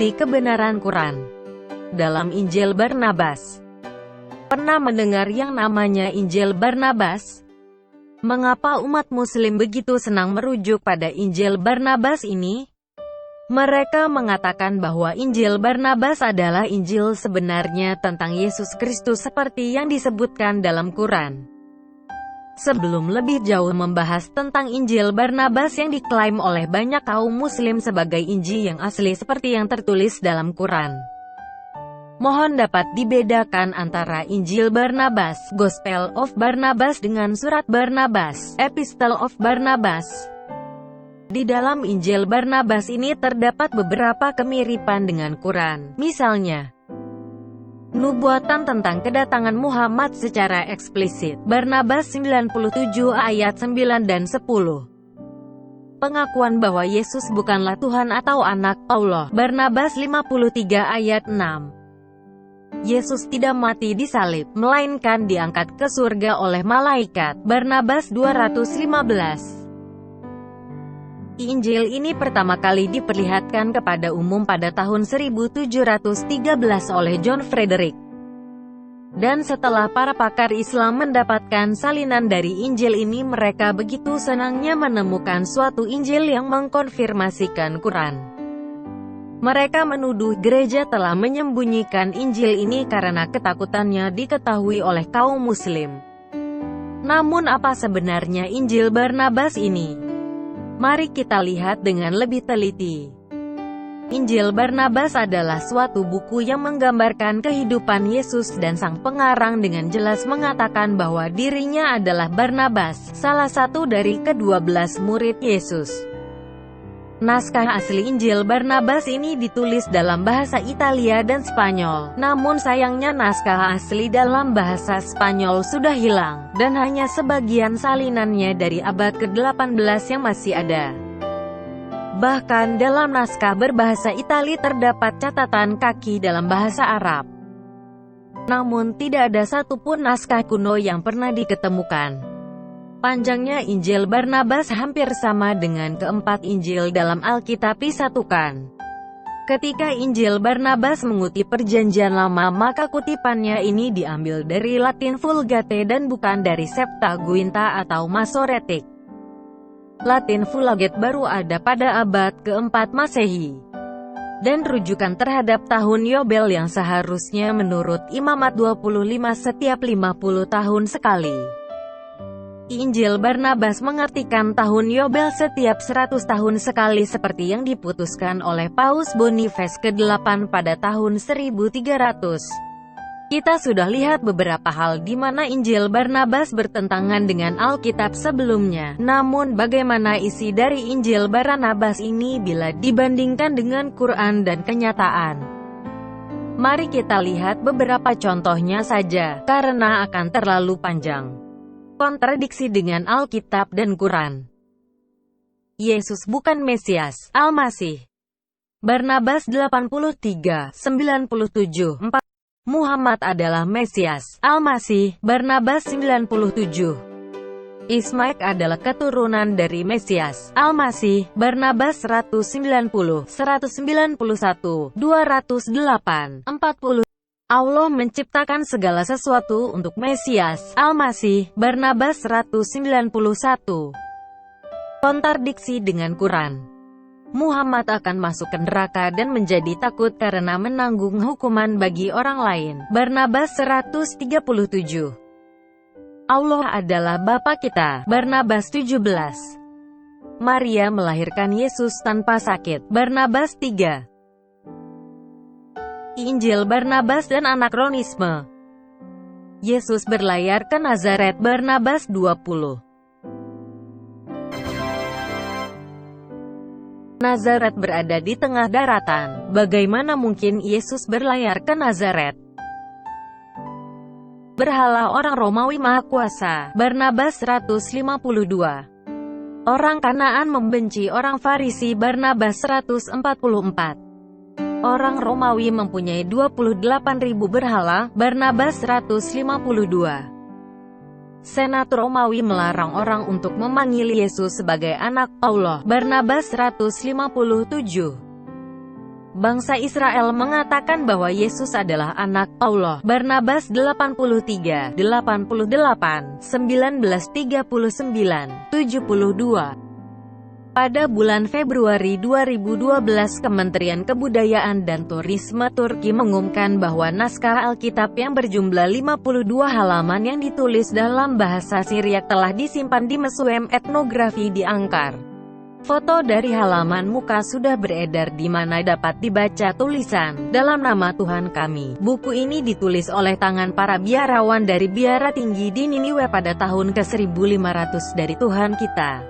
bukti kebenaran Quran. Dalam Injil Barnabas. Pernah mendengar yang namanya Injil Barnabas? Mengapa umat muslim begitu senang merujuk pada Injil Barnabas ini? Mereka mengatakan bahwa Injil Barnabas adalah Injil sebenarnya tentang Yesus Kristus seperti yang disebutkan dalam Quran. Sebelum lebih jauh membahas tentang Injil Barnabas yang diklaim oleh banyak kaum muslim sebagai Injil yang asli seperti yang tertulis dalam Quran, mohon dapat dibedakan antara Injil Barnabas, Gospel of Barnabas dengan Surat Barnabas, Epistle of Barnabas. Di dalam Injil Barnabas ini terdapat beberapa kemiripan dengan Quran. Misalnya, nubuatan tentang kedatangan Muhammad secara eksplisit, Barnabas 97 ayat 9 dan 10. Pengakuan bahwa Yesus bukanlah Tuhan atau anak Allah, Barnabas 53 ayat 6. Yesus tidak mati di salib, melainkan diangkat ke surga oleh malaikat, Barnabas 215. Injil ini pertama kali diperlihatkan kepada umum pada tahun 1713 oleh John Frederick. Dan setelah para pakar Islam mendapatkan salinan dari Injil ini, mereka begitu senangnya menemukan suatu Injil yang mengkonfirmasikan Quran. Mereka menuduh gereja telah menyembunyikan Injil ini karena ketakutannya diketahui oleh kaum muslim. Namun apa sebenarnya Injil Barnabas ini? Mari kita lihat dengan lebih teliti. Injil Barnabas adalah suatu buku yang menggambarkan kehidupan Yesus, dan sang pengarang dengan jelas mengatakan bahwa dirinya adalah Barnabas, salah satu dari ke-12 murid Yesus. Naskah asli Injil Barnabas ini ditulis dalam bahasa Italia dan Spanyol, namun sayangnya naskah asli dalam bahasa Spanyol sudah hilang, dan hanya sebagian salinannya dari abad ke-18 yang masih ada. Bahkan dalam naskah berbahasa Itali terdapat catatan kaki dalam bahasa Arab. Namun tidak ada satupun naskah kuno yang pernah diketemukan. Panjangnya Injil Barnabas hampir sama dengan keempat Injil dalam Alkitab disatukan. Ketika Injil Barnabas mengutip Perjanjian Lama, maka kutipannya ini diambil dari Latin Vulgate dan bukan dari Septuaginta atau Masoretic. Latin Vulgate baru ada pada abad ke-4 Masehi. Dan rujukan terhadap tahun Yobel yang seharusnya menurut Imamat 25 setiap 50 tahun sekali. Injil Barnabas mengartikan tahun Yobel setiap 100 tahun sekali seperti yang diputuskan oleh Paus Boniface ke-8 pada tahun 1300. Kita sudah lihat beberapa hal di mana Injil Barnabas bertentangan dengan Alkitab sebelumnya. Namun bagaimana isi dari Injil Barnabas ini bila dibandingkan dengan Quran dan kenyataan? Mari kita lihat beberapa contohnya saja, karena akan terlalu panjang. Kontradiksi dengan Alkitab dan Quran. Yesus bukan Mesias, Al-Masih. Barnabas 83, 97, 4. Muhammad adalah Mesias, Al-Masih, Barnabas 97. Ismaik adalah keturunan dari Mesias, Al-Masih, Barnabas 190, 191, 208, 40. Allah menciptakan segala sesuatu untuk Mesias, Al-Masih, Barnabas 191. Kontradiksi dengan Quran. Muhammad akan masuk ke neraka dan menjadi takut karena menanggung hukuman bagi orang lain, Barnabas 137. Allah adalah Bapa kita, Barnabas 17. Maria melahirkan Yesus tanpa sakit, Barnabas 3. Injil Barnabas dan anakronisme. Yesus berlayar ke Nazaret, Barnabas 20. Nazaret berada di tengah daratan. Bagaimana mungkin Yesus berlayar ke Nazaret? Berhala orang Romawi Maha Kuasa, Barnabas 152. Orang Kanaan membenci orang Farisi, Barnabas 144. Orang Romawi mempunyai 28.000 berhala, Barnabas 152. Senat Romawi melarang orang untuk memanggil Yesus sebagai anak Allah, Barnabas 157. Bangsa Israel mengatakan bahwa Yesus adalah anak Allah. Barnabas 83, 88, 1939, 72. Pada bulan Februari 2012, Kementerian Kebudayaan dan Turisme Turki mengumumkan bahwa naskah Alkitab yang berjumlah 52 halaman yang ditulis dalam bahasa Syriak telah disimpan di Museum Etnografi di Ankara. Foto dari halaman muka sudah beredar di mana dapat dibaca tulisan, "Dalam nama Tuhan kami." Buku ini ditulis oleh tangan para biarawan dari biara tinggi di Niniwe pada tahun ke-1500 dari Tuhan kita.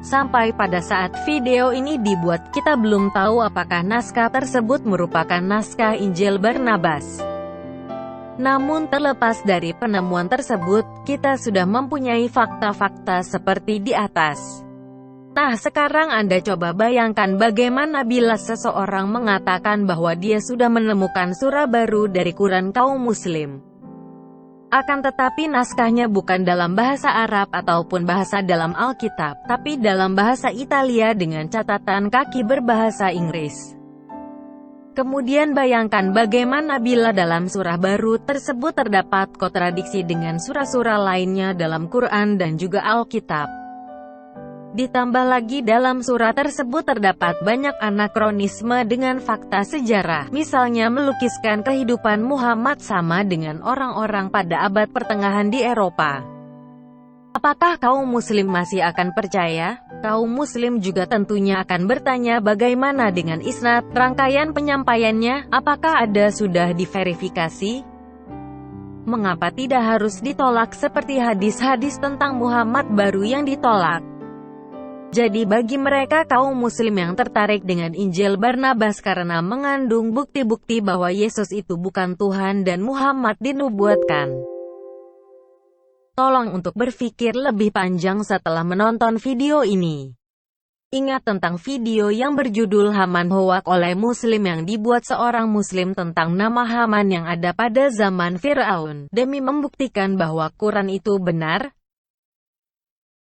Sampai pada saat video ini dibuat, kita belum tahu apakah naskah tersebut merupakan naskah Injil Barnabas. Namun terlepas dari penemuan tersebut, kita sudah mempunyai fakta-fakta seperti di atas. Nah, sekarang Anda coba bayangkan bagaimana bila seseorang mengatakan bahwa dia sudah menemukan surah baru dari Quran kaum Muslim. Akan tetapi naskahnya bukan dalam bahasa Arab ataupun bahasa dalam Alkitab, tapi dalam bahasa Italia dengan catatan kaki berbahasa Inggris. Kemudian bayangkan bagaimana bila dalam surah baru tersebut terdapat kontradiksi dengan surah-surah lainnya dalam Quran dan juga Alkitab. Ditambah lagi dalam surah tersebut terdapat banyak anakronisme dengan fakta sejarah, misalnya melukiskan kehidupan Muhammad sama dengan orang-orang pada abad pertengahan di Eropa. Apakah kaum muslim masih akan percaya? Kaum muslim juga tentunya akan bertanya bagaimana dengan isnad, rangkaian penyampaiannya, apakah ada sudah diverifikasi? Mengapa tidak harus ditolak seperti hadis-hadis tentang Muhammad baru yang ditolak? Jadi bagi mereka kaum muslim yang tertarik dengan Injil Barnabas karena mengandung bukti-bukti bahwa Yesus itu bukan Tuhan dan Muhammad dinubuatkan, tolong untuk berpikir lebih panjang setelah menonton video ini. Ingat tentang video yang berjudul Haman Hoak oleh Muslim yang dibuat seorang Muslim tentang nama Haman yang ada pada zaman Fir'aun, demi membuktikan bahwa Quran itu benar.